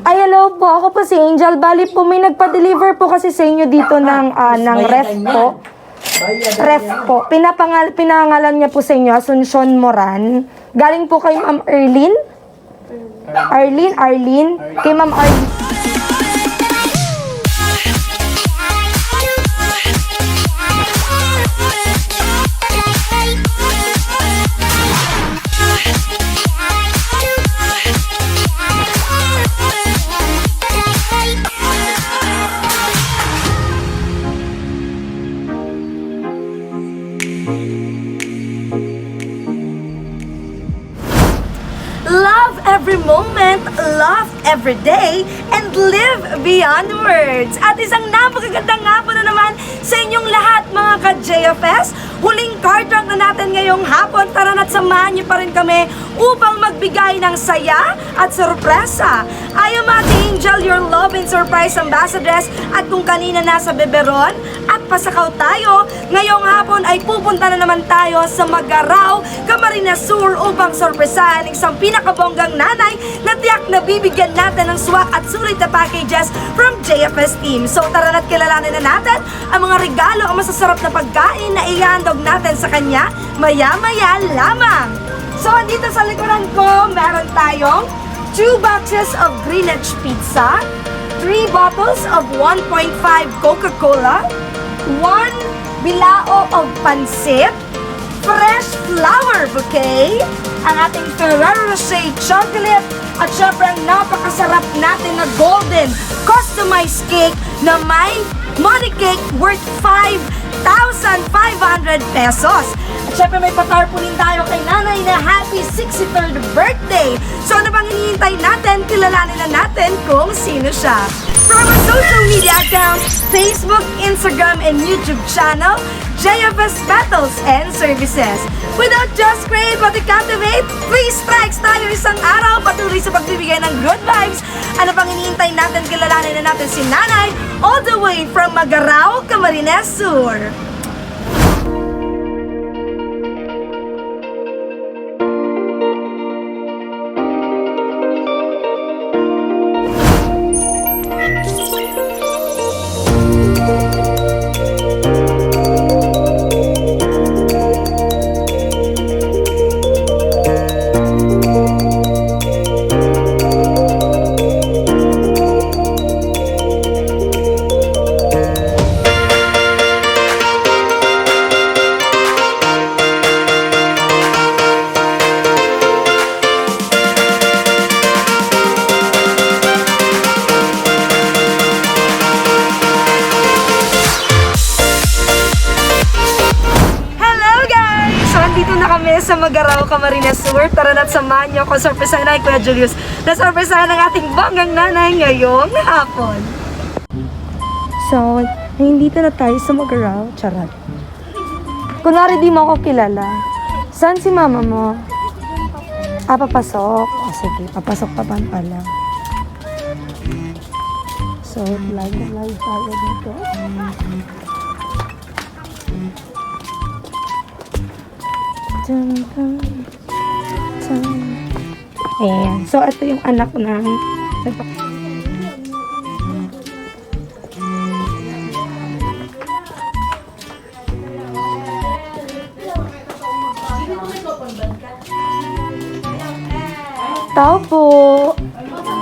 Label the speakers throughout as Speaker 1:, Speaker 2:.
Speaker 1: Ay, hello po. Ako po si Angel. Bali po, may nagpa-deliver po kasi sa inyo dito ng ref po. Ref po. Pinangalan niya po sa inyo, Asuncion Moran. Galing po kay Ma'am Arlene. Arlene. Kay Ma'am Arlene.
Speaker 2: Love every moment, love every day, and live beyond words. At isang napakagandang hapon na naman sa inyong lahat mga ka-JFS. Huling card drop na natin ngayong hapon. Tara na't samahan niyo pa rin kami upang magbigay ng saya at sorpresa. I am Ate Angel, your love and surprise ambassadress. At kung kanina nasa Beberon at Pasakaw tayo, ngayong hapon ay pupunta na naman tayo sa Magaraw, Camarines Sur upang sorpresahan isang pinakabonggang nanay na tiyak na bibigyan natin ng swak at sulit na packages from JFS team. So tara na't kilalanin na natin ang mga regalo, ang masasarap na pagkain na ihandog natin sa kanya maya-maya lamang. So andito sa likuran ko, meron tayong 2 boxes of Greenwich pizza, 3 bottles of 1.5 Coca-Cola, 1 bilao of pansit, fresh flower bouquet, ang ating Ferrero Rocher chocolate, at syempre ang napakasarap natin na golden customized cake na may money cake worth 5,500 pesos. At syempre may patarpunin tayo kay nanay na happy 63rd birthday. So ano bang hinihintay natin? Kilalanin na natin kung sino siya. From our social media accounts, Facebook, Instagram, and YouTube channel, JFS Battles and Services. Without just create but to captivate, 3 strikes tayo isang araw patuloy sa pagbibigay ng good vibes. Ano pang hinihintay natin? Kilalanin na natin si nanay all the way from Magaraw, Camarines Sur. Sa Magaraw, Camarines Sur. Tara na't samahan niyo ako. Sorpresahan na Kuya Julius. Nasorpresahan ng ating bonggang nanay ngayong hapon.
Speaker 1: So, nandito na tayo sa Magaraw. Charot. Kunwari di mo ako kilala. Saan si mama mo? Papasok. O sige, papasok pa pala. So, live tayo dito. Ayan. So, ito yung anak ng tao po.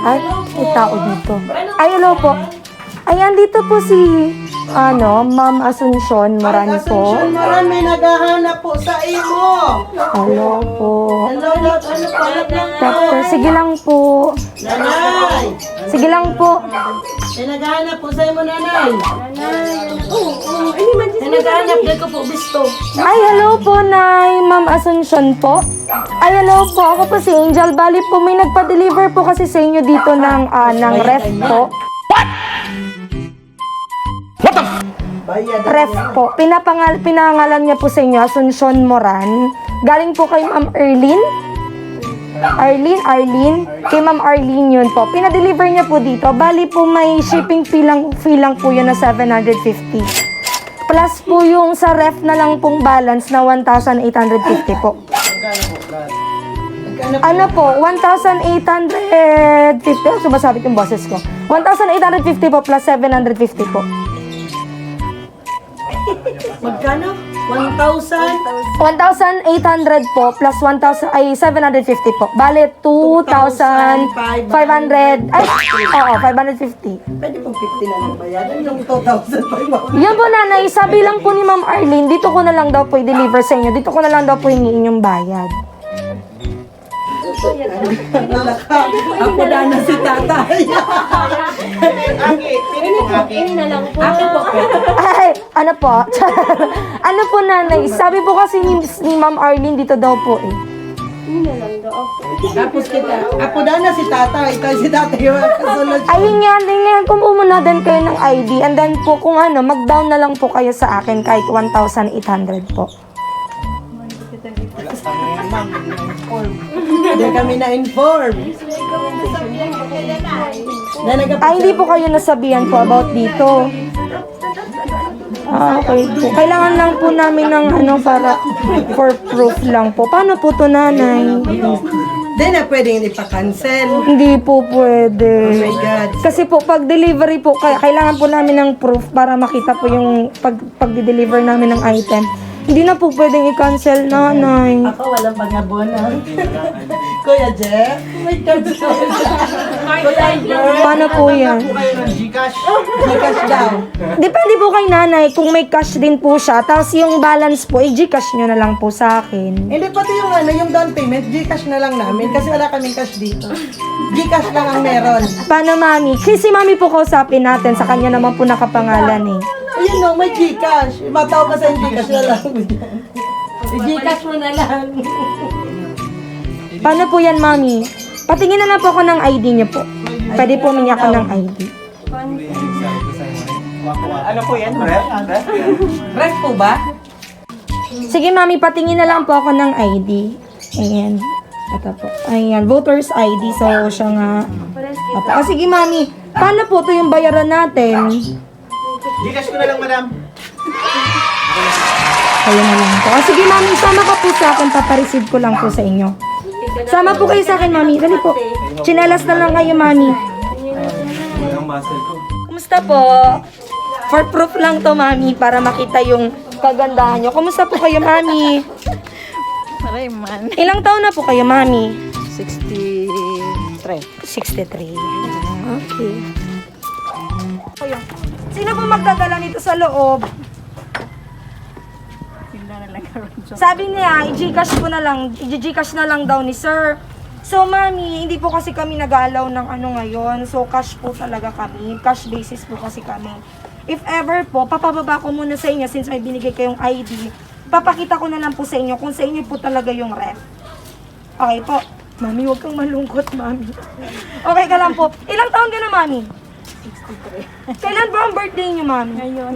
Speaker 1: Ay, may tao dito. Ay, hello po. Ayan, dito po si Ma'am Asuncion Moran po.
Speaker 3: Asuncion Moran, may naghahanap po sa imo.
Speaker 1: Hello po.
Speaker 3: Hello, ano palat lang po?
Speaker 1: Doctor, sige lang po.
Speaker 3: Nanay!
Speaker 1: Sige lang po.
Speaker 3: May naghahanap po sa imo, nanay. May naghahanap din ko po, bisto.
Speaker 1: Ay, hello po, Nay. Ma'am Asuncion po. Ay, hello po. Ako po si Angel. Bali po, may nagpa-deliver po kasi sa inyo dito ng ref po. Ref po. Pinangalan niya po sa inyo, Asuncion Moran. Galing po kay Ma'am Arlene. Kay Ma'am Arlene yun po. Pinadeliver niya po dito. Bali po may shipping fee lang po yun na 750. Plus po yung sa ref na lang pong balance na 1,850 po. Ano po, 1,850. Sumasabit yung boses ko. 1,850 po plus 750 po.
Speaker 3: Magkano? 1,000?
Speaker 1: 1,800 po plus 750 po. Bale, 2,500. Ay, oo, 550.
Speaker 3: Pwede pong 50 na lang bayaran. Yung 2,500.
Speaker 1: Yan po, nanay. Sabi lang po ni Ma'am Arlene, dito ko na lang daw po i-deliver sa inyo. Dito ko na lang daw po hingiin yung bayad.
Speaker 3: Ako na si tatay. Ako po.
Speaker 1: Ay, ano po? Ano po, nanay? Sabi po kasi ni Ma'am Arlene, dito daw po eh.
Speaker 3: Tapos kita. Ako na si tatay. Ito si tatay yung kasunod.
Speaker 1: Ay, hingan po muna din kayo ng ID. And then po, kung ano, mag-down na lang po kayo sa akin kahit 1,800 po.
Speaker 3: Hindi kami na-inform.
Speaker 1: Ay, hindi po kayo nasabihan po about dito. Ah, okay po. Kailangan lang po namin ng ano para for proof lang po. Paano po to, nanay?
Speaker 3: Hindi na pwedeng ipa-cancel.
Speaker 1: Hindi po pwede.
Speaker 3: Oh my God.
Speaker 1: Kasi po, pag delivery po, kailangan po namin ng proof para makita po yung pag-deliver namin ng item. Hindi na po pwedeng i-cancel, nanay.
Speaker 3: Ako walang pangabonan. Kuya Jeff, may cancel. Kuya Jeff.
Speaker 1: Paano po yan?
Speaker 3: Gcash daw.
Speaker 1: Depende po kay nanay kung may cash din po siya. Tapos yung balance po, i-Gcash nyo na lang po sa akin.
Speaker 3: Hindi, pati yung yung down payment, Gcash na lang namin kasi wala kaming cash dito. Gcash lang ang meron.
Speaker 1: Paano, mami? Kasi mami po kausapin natin. Sa kanya naman po nakapangalan eh.
Speaker 3: Ayun no, may Gcash. Mataw ka sa Gcash na lang. I-Gcash mo na lang.
Speaker 1: Paano po yan, mami? Patingin na lang po ako ng ID niyo po. Pwede po humingi ako ng ID.
Speaker 4: Ano po yan? Ref?
Speaker 3: Ref po ba?
Speaker 1: Sige, mami, patingin na lang po ako ng ID. Ayan. Ito po. Ayan, voter's ID. So, siya nga. Apo. Ah, sige, mami. Paano po ito yung bayaran natin?
Speaker 4: Gcash ko na lang, madam.
Speaker 1: Ayun na lang po. Ah, sige, mami, sama ka po sa akin. Papareceive ko lang po sa inyo. Sama po kayo sa akin, mami. Dali po. Chinelas na lang kayo, mami.
Speaker 4: Ang muscle ko.
Speaker 1: Kumusta po? For proof lang to, mami, para makita yung kagandahan nyo. Kumusta po kayo, mami?
Speaker 5: Maray man.
Speaker 1: Ilang taon na po kayo, mami?
Speaker 5: 63.
Speaker 1: 63. Okay. Ayun. Sino po magdadala nito sa loob? Sabi niya, i-Gcash po na lang, i-Gcash na lang daw ni sir. So, mami, hindi po kasi kami nag-alaw ng ano ngayon. So, cash po talaga kami. Cash basis po kasi kami. If ever po, papababa ko muna sa inyo since may binigay kayong ID. Papakita ko na lang po sa inyo kung sa inyo po talaga yung ref. Okay po. Mami, huwag kang malungkot, mami. Okay ka lang po. Ilang taon ka na, mami? 63. Kailan po ang birthday niyo, mami? Ngayon.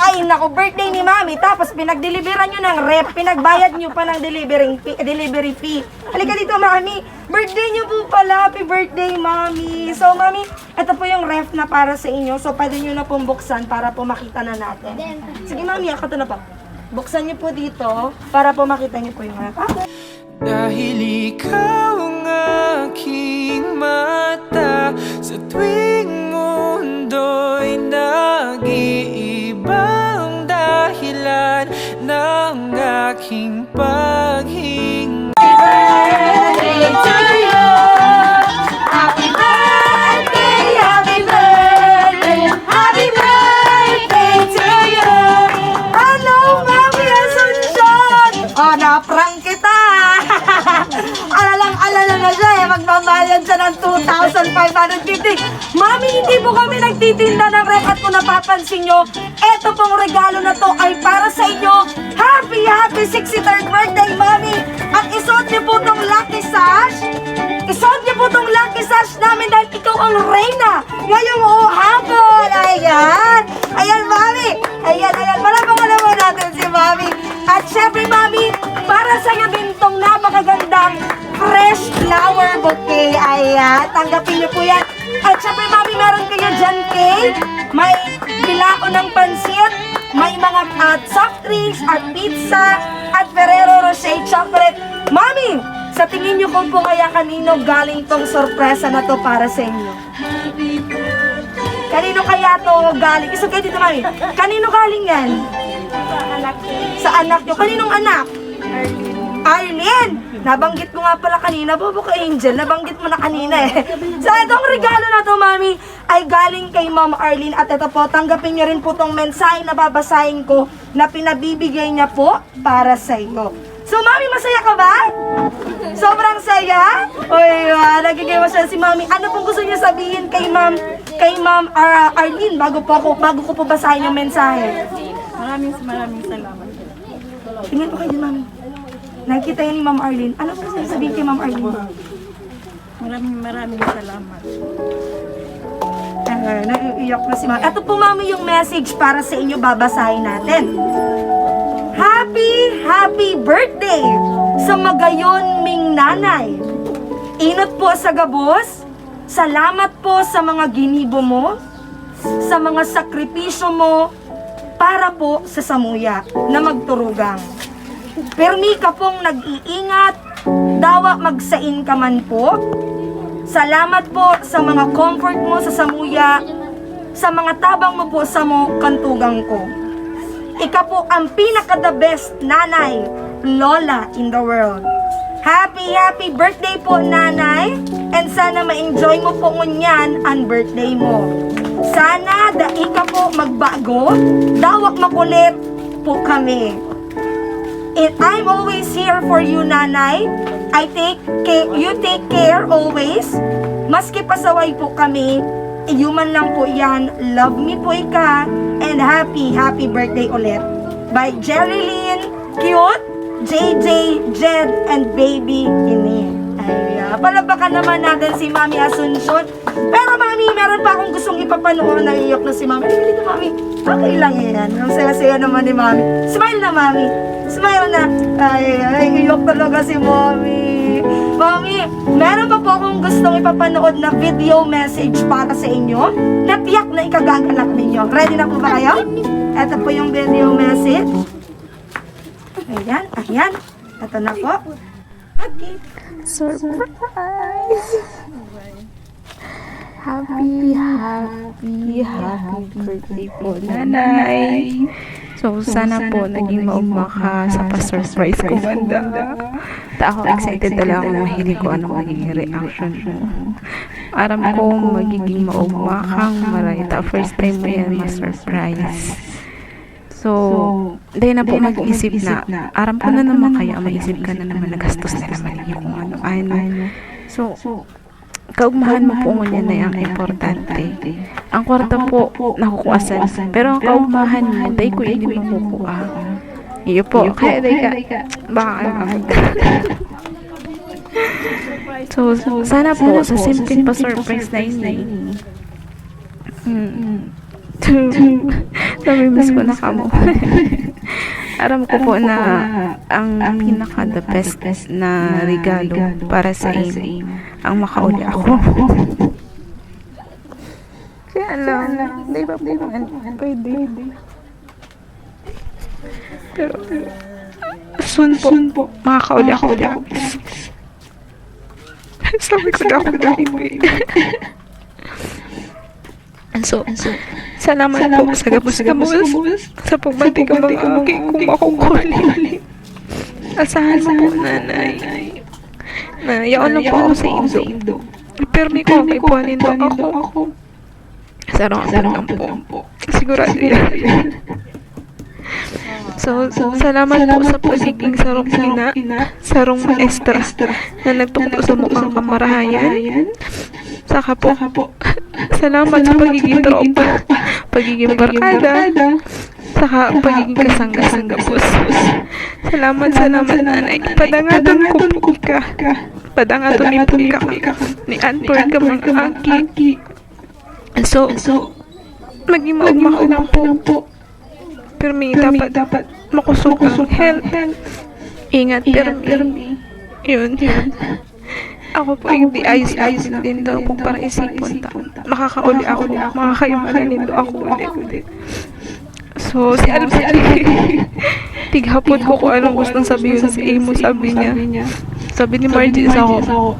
Speaker 1: Ay, naku, birthday ni mami. Tapos pinag-deliveran nyo ng ref. Pinagbayad nyo pa ng delivery fee. Halika dito, mami. Birthday nyo po pala. Happy birthday, mami. So, mami, ito po yung ref na para sa inyo. So, pwede nyo na pong buksan para po makita na natin. Sige, mami, ako to na po. Buksan nyo po dito para po makita nyo po yung ref.
Speaker 6: Dahil ikaw ang aking mata sa tuwing mundo'y nag-iibang dahilan ng aking paghinga.
Speaker 1: Happy birthday to you! Happy birthday, happy birthday, happy birthday to you! Hello, Mami Asuncion! Oh, na-prank kita! Alala na siya eh, magbabayad siya ng 2,550. Mami, hindi po kami nagtitinda ng ref at kung napapansin nyo, eto pong regalo na to ay para sa inyo. Happy 63rd birthday, Mami! At isuot niyo po tong lucky sash. Isuot niyo po tong lucky sash namin dahil ikaw ang reyna ngayong hapon. Ayan! Ayan, Mami! Ayan. Malapang natin si Mami. At syempre, Mami, para sa'yo din tong napakagandang fresh flower bouquet. Ayan, tanggapin niyo po yan. At syempre, Mami, meron kayo dyan cake. May bilao ng pansit. May mga soft drinks at pizza at Ferrero Rocher chocolate. Mami,
Speaker 2: Sa tingin niyo ko po kaya kanino galing tong sorpresa na to para sa inyo? Kanino kaya to galing? Isa kayo dito, mami. Kanino galing yan? Sa anak niyo. Kaninong anak? Arlene! Nabanggit ko nga pala kanina, bobo ka Angel, nabanggit mo na kanina eh. So itong regalo na to, mami, ay galing kay Ma'am Arlene. At ito po, tanggapin niyo rin po tong mensahe na babasahin ko na pinabibigay niya po para sa iyo. So mami, masaya ka ba? Sobrang saya? Uy, nagigay mo siya si mami. Ano pong gusto niyo sabihin kay Ma'am Arlene bago ko po basahin yung mensahe?
Speaker 5: Maraming salamat.
Speaker 2: Tingnan po kayo din, mami. Nakikita yun ni Ma'am Arlene. Ano po gusto niyo sabihin kay Ma'am Arlene?
Speaker 5: Maraming salamat.
Speaker 2: Naiiyak na si mami. Ito po, mami, yung message para sa inyo, babasahin natin. Happy birthday sa magayon ming nanay. Inot po sa gabos. Salamat po sa mga ginibo mo, sa mga sakripisyo mo para po sa samuya na magturugang. Permi ka pong nag-iingat, dawa magsain ka man po. Salamat po sa mga comfort mo sa samuya, sa mga tabang mo po sa kantugang ko. Ika po ang pinaka-the best nanay, lola in the world. Happy birthday po, nanay. And sana ma-enjoy mo po ngunyan ang birthday mo. Sana dai ka po magbago, dawak makulit po kami. And I'm always here for you, nanay. You take care always. Maski pasaway po kami, human lang po yan. Love me po ika. And happy birthday ulit. By Jerilyn, Cute, JJ, Jed, and Baby Ini. Ay, palabakan naman natin si Mami Asuncion. Pero Mami, meron pa akong gustong ipapanood. Naiiyak na si Mami. Ay, dito Mami. Okay lang yan. Ang saya-saya naman ni Mami. Smile na Mami. Smile na. Ay, iyak talaga si Mami. Mami, meron pa po akong gustong ipapanood na video message para sa inyo na tiyak na ikagagalak ninyo. Ready na po ba kayo? Ito po yung video message. Ayan. Ito na po. Okay.
Speaker 7: Surprise! Happy birthday po, nanay! So, sana po naging maugma ka sa pa-surprise ko, banda. Ako excited talaga ako mahilig ko anong magiging reaction mo. Aram ko magiging maugma kang marita. First time mo yan ma-surprise. So, dahil na po mag-isip na, aram ko na naman kaya maisip ka na naman nagastos na naman yung ano. So, kaugmahan mo po ngunyan na yung importante. Ang kwarta po, nakukuasan. Pero ang kaugmahan mo, dahil ko hindi makukuha. Iyo po, kaya dahil ka, baka alam. So, sana po, sa simple pa surprise na yun. Namimiss ko na kamo. Aram ko po na ang pinaka the best na regalo para sa iyo ang makauli ako. Kaya lang, di ba po pwede. Pero soon po makakauli ako. Sabi ko na ako dahil So, salamat po sa gabos-gabos sa pagbati ka mga kung makukuli. Asahan mo po, nanay, na yaon lang po ako sa Indo. Permi ko, may puwanin do ako. Sarong po. Sigurado yan. So, salamat po sa pagiging sarong maestra na nagtungto sa mukhang kamarahayan. Saka po, salamat sa pagiging tropa, pagiging barkada, saka pagiging kasangga-sangga po. Salamat, nanay. Padangaton ko ka. Padangaton ni ka. Ni Anpur ka mga aki. So, maging maugma ko lang po. Pero may dapat makusok ang health. Ingat, Permi. Yun. Ako po hindi ayos-ayos din daw po para isipon ta. Makakauli ako, makakayumanin daw ako ulit. So, si Albert, tighapon ko kung anong gustong sabihin si Amo, sabi niya. Sabi ni Margie sa ako.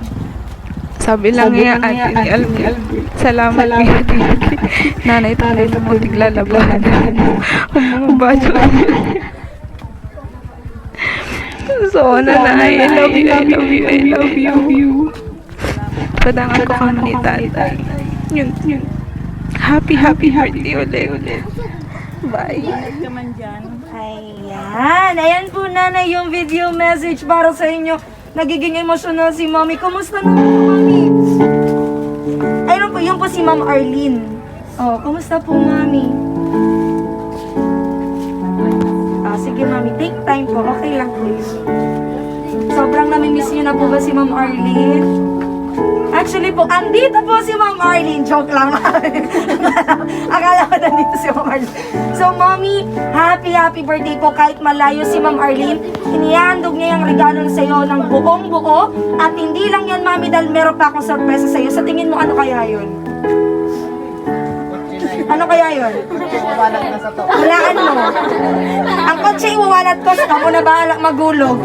Speaker 7: Sabi lang niya, ate ni Albert. Salamat nanay tatay na mo tiglalaban. Ang baso. So, nanay, I love you. Padangan ko kami ni tatay. Yun. Happy birthday ulit. Bye.
Speaker 5: Ingat ka man dyan.
Speaker 2: Ayan. Ayan po, nanay, yung video message para sa inyo. Nagiging emotional si Mami. Kumusta na po, Mami? Ayun po, yun po si Ma'am Arlene. Oh, kumusta po, Mami? Sige, Mami. Take time po. Okay lang po yun. Sobrang namimiss niyo na po ba si Ma'am Arlene? Actually po, andito po si Ma'am Arlene. Joke lang. Akala ko nandito si Ma'am Arlene. So, Mommy, happy birthday po. Kahit malayo si Ma'am Arlene, inihandog niya yung regalo sa iyo ng buong buo. At hindi lang yan, Mommy, dahil meron pa akong sorpresa sa iyo. Sa tingin mo, ano kaya yun? Ano kaya yun? Walaan mo. Ang kotse iwawalat ko, saka mo na bahala magulog.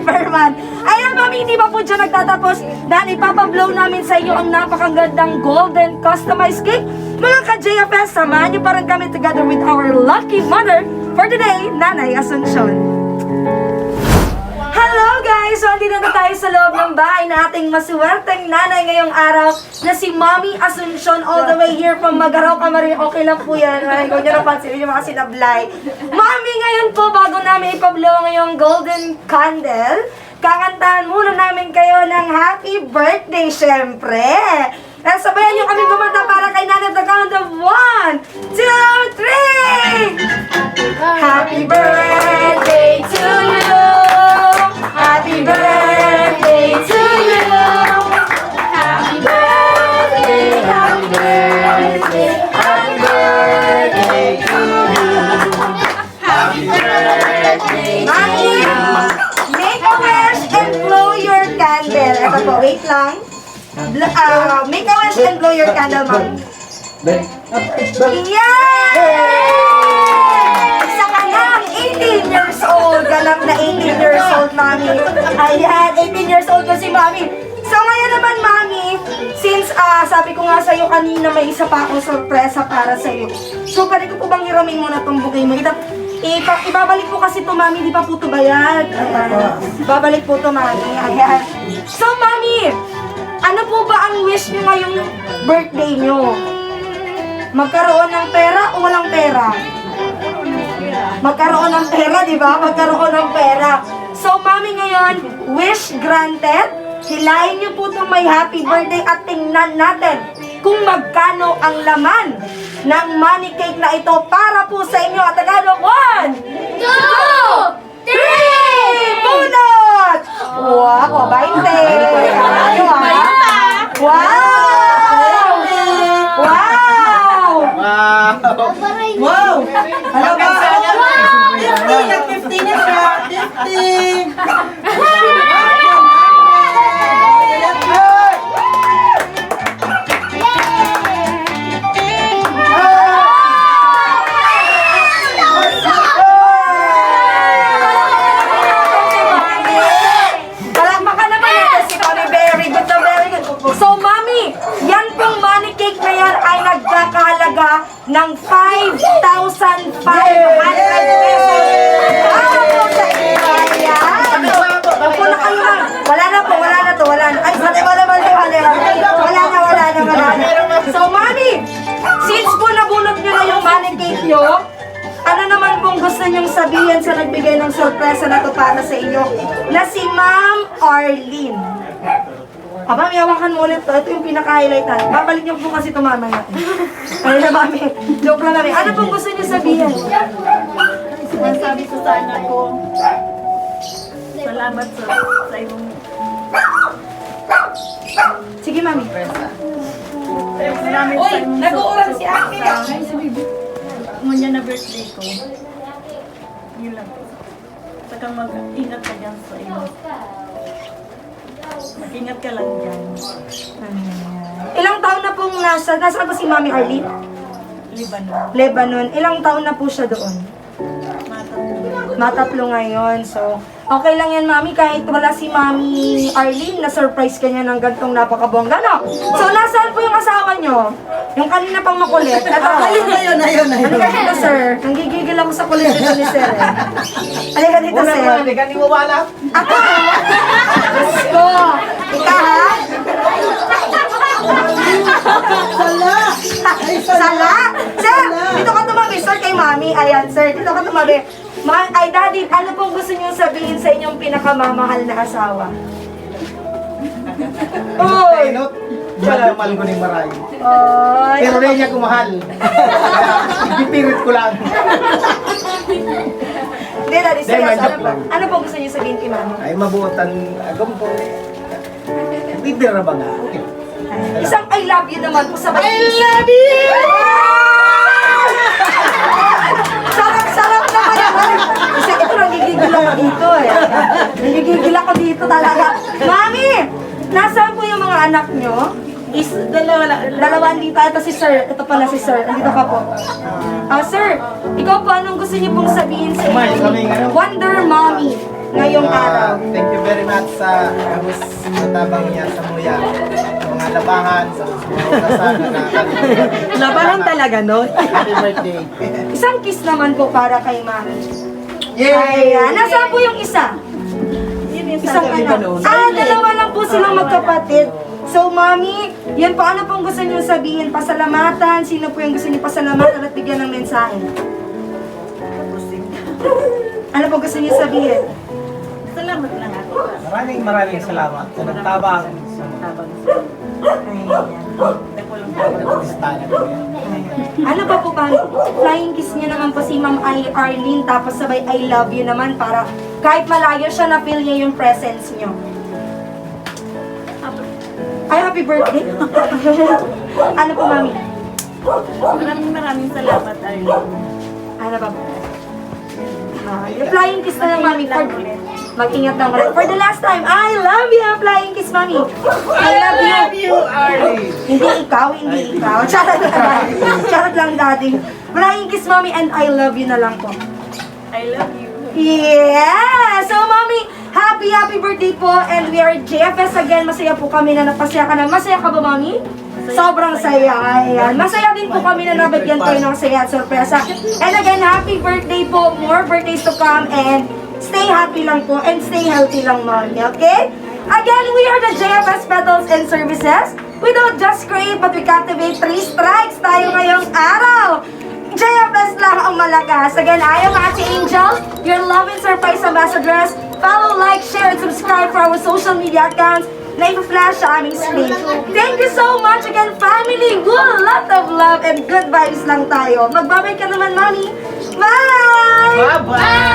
Speaker 2: Per month. Ayan, Mami, hindi ba po dyan nagtatapos? Dahil ipapablow namin sa inyo ang napakagandang golden customized cake. Mga ka-JFS, samahan niyo parang kami together with our lucky mother for today, Nanay Asuncion. Hello guys! So, andito na tayo sa loob ng bahay na ating masuwerteng nanay ngayong araw na si Mommy Asuncion all the way here from Magaraw, Camarin. Okay lang po yan. Ay, kung nyo napansin, yung mga sinablay. Mommy, ngayon po, bago namin ipablow ngayong golden candle, kakantahan muna namin kayo ng happy birthday, syempre. Sabayan nyo kami kumanta para kay Nanay at the count of 1, 2, 3! Happy birthday to you! Happy birthday to you! Happy birthday, happy birthday, happy birthday to you! Happy birthday to you! Make a wish and blow your candle. Ito po, wait lang. Make a wish and blow your candle, Mom. Yay! Isa ka lang, 18 years old. Ganap na 18 years old, Mami. Ayan, 18 years old ko si Mami. So ngayon naman, Mami, since sabi ko nga sa'yo kanina may isa pa akong sorpresa para sa'yo. So pwede ko po bang hiramin muna itong bouquet mo? Ibabalik po kasi to, Mami, di pa po ito bayad. Ayan. Ibabalik po to, Mami. Ayan. So, Mami, ano po ba ang wish niyo ngayong birthday niyo? Magkaroon ng pera o walang pera? Magkaroon ng pera, di ba? Magkaroon ng pera. So, Mami, ngayon, wish granted. Hilahin niyo po itong may happy birthday at tingnan natin kung magkano ang laman ng money cake na ito para po sa inyo. At Tagalog, 1, 2, 3! Bunot! Wow, 20! Wow! Wow!
Speaker 3: Wow! Ano ba? 50 niya siya! 50!
Speaker 2: Palakpakan naman ito si Mami. Very good na very good. So, Mami, yan pong money cake na yan ay nagkakahalaga ng 5,500 pesos. Para po sa inyo. Ayan. Upo na kayo lang. Wala na po, wala na to. Wala na. Ay, wala na. So, Mami, since po nabunot nyo na yung money cake nyo, ano naman pong gusto nyong sabihin sa nagbigay ng sorpresa na to para sa inyo na si Ma'am Arlene? Aba, may hawakan mo ulit to. Ito yung pinaka-highlightan. Babalik niyo po kasi ito mamaya. Ayun na, Mami. Joke lang namin. Ano pong gusto niyo sabihin?
Speaker 5: Sinasabi ko sa anak ko, salamat sa iyong
Speaker 2: Sige, Mami.
Speaker 5: maraming
Speaker 2: Uy, nag-uuran si Ate.
Speaker 5: Ngunya na birthday ko. Yun lang. Saka mag-ingat ka dyan sa iyo. Mag-ingat ka lang dyan.
Speaker 2: Ilang taon na pong nasaan po si Mami Arlene?
Speaker 5: Lebanon.
Speaker 2: Lebanon. Ilang taon na po siya doon?
Speaker 5: Matatulog.
Speaker 1: Matatlo ngayon. So, okay lang yan, Mami, kahit wala si Mami Arlene, na-surprise ka niya ng gantong napakabongga, no? So, nasaan po yung asawa nyo? Yung kanina pang makulit.
Speaker 3: Ayun.
Speaker 1: Halika dito, sir. Nanggigigil ako sa kulit dito ni sir. Halika dito,
Speaker 4: Una
Speaker 1: sir.
Speaker 4: naman, hindi ka niwawala.
Speaker 1: Ako! Diyos ko! Ika, ha? Sala! Sir, dito ka tumabi, sir, kay Mami. Ayan, sir, dito ka tumabi. Ay, Daddy, ano pong gusto niyo sabihin sa inyong pinakamamahal na asawa?
Speaker 4: Ay, not. Mahal ko ni Maray.
Speaker 1: Ay,
Speaker 4: Pero rin niya kumahal. Kaya, ipipirit ko lang.
Speaker 1: Hindi, Daddy,
Speaker 4: Hindi,
Speaker 1: serious.
Speaker 4: joke lang.
Speaker 1: Ano pong gusto niyo sabihin kay Mami?
Speaker 4: Ay, mabuotan. Agam po. Bibir na ba nga? Okay.
Speaker 1: Isang I love you naman po sabay. I love you! Sarap-sarap naman naman. Kasi ito nagigigil ako dito eh. Nagigigil ako dito talaga. Mami! Nasaan po yung mga anak nyo? Dalawa dito. Ito si Sir. Ito pala si Sir. Andito ka po. Sir, ikaw po anong gusto niyo pong sabihin sa
Speaker 4: Kumain kami
Speaker 1: inyo?
Speaker 4: ngayon.
Speaker 1: Wonder Mommy ngayong araw.
Speaker 4: Thank you very much sa abos matabang niya sa muya. Sa mga labahan, sa mga oras na
Speaker 3: Labahan talaga, no?
Speaker 4: Happy birthday.
Speaker 1: Isang kiss naman po para kay Mami.
Speaker 4: Yay!
Speaker 1: Ayan. Nasaan po yung isa? Isang anak. Dalawa lang po silang magkapatid. So, Mami, yan po, ano pong gusto niyo sabihin? Pasalamatan? Sino po yung gusto niyo pasalamatan at bigyan ng mensahe? Ano po gusto niyo sabihin?
Speaker 5: Salamat lang ako.
Speaker 4: Maraming salamat sa nagtabang sa mga listahan.
Speaker 1: Ano pa po ba? Flying kiss niya naman po si Ma'am Arlene, tapos sabay I love you naman para kahit malayo siya, na-feel niya yung presence niyo. Ay, happy birthday! Ano po, Mami?
Speaker 5: Maraming salamat, Arlene.
Speaker 1: Ano ba? Yung flying kiss na lang, Mami. Mag-ingat lang ulit. For the last time, I love you, flying kiss, Mami. I love you.
Speaker 4: Arlie!
Speaker 1: Hindi ikaw. Charot lang. Charot lang, Daddy. Flying kiss, Mami, and I love you na lang po.
Speaker 5: I love you.
Speaker 1: Yeah! So, Mami, happy birthday po. And we are JFS again. Masaya po kami na napasaya ka na. Masaya ka ba, Mami? Sobrang saya. Ayan. Masaya din po kami na nabigyan tayo ng saya at sorpresa. And again, happy birthday po. More birthdays to come. And stay happy lang po. And stay healthy lang, Mami. Okay? Again, we are the JFS Petals and Services. We don't just create, but we captivate 3 strikes tayo ngayong araw. JFS lang ang malakas. Again, I am Ate Angel, your love and surprise ambassadress. Follow, like, share, and subscribe for our social media accounts na i-flash sa aming screen. Thank you so much again, family. Woo! Lot of love and good vibes lang tayo. Magbabay ka naman, Mami. Bye!
Speaker 4: Bye-bye!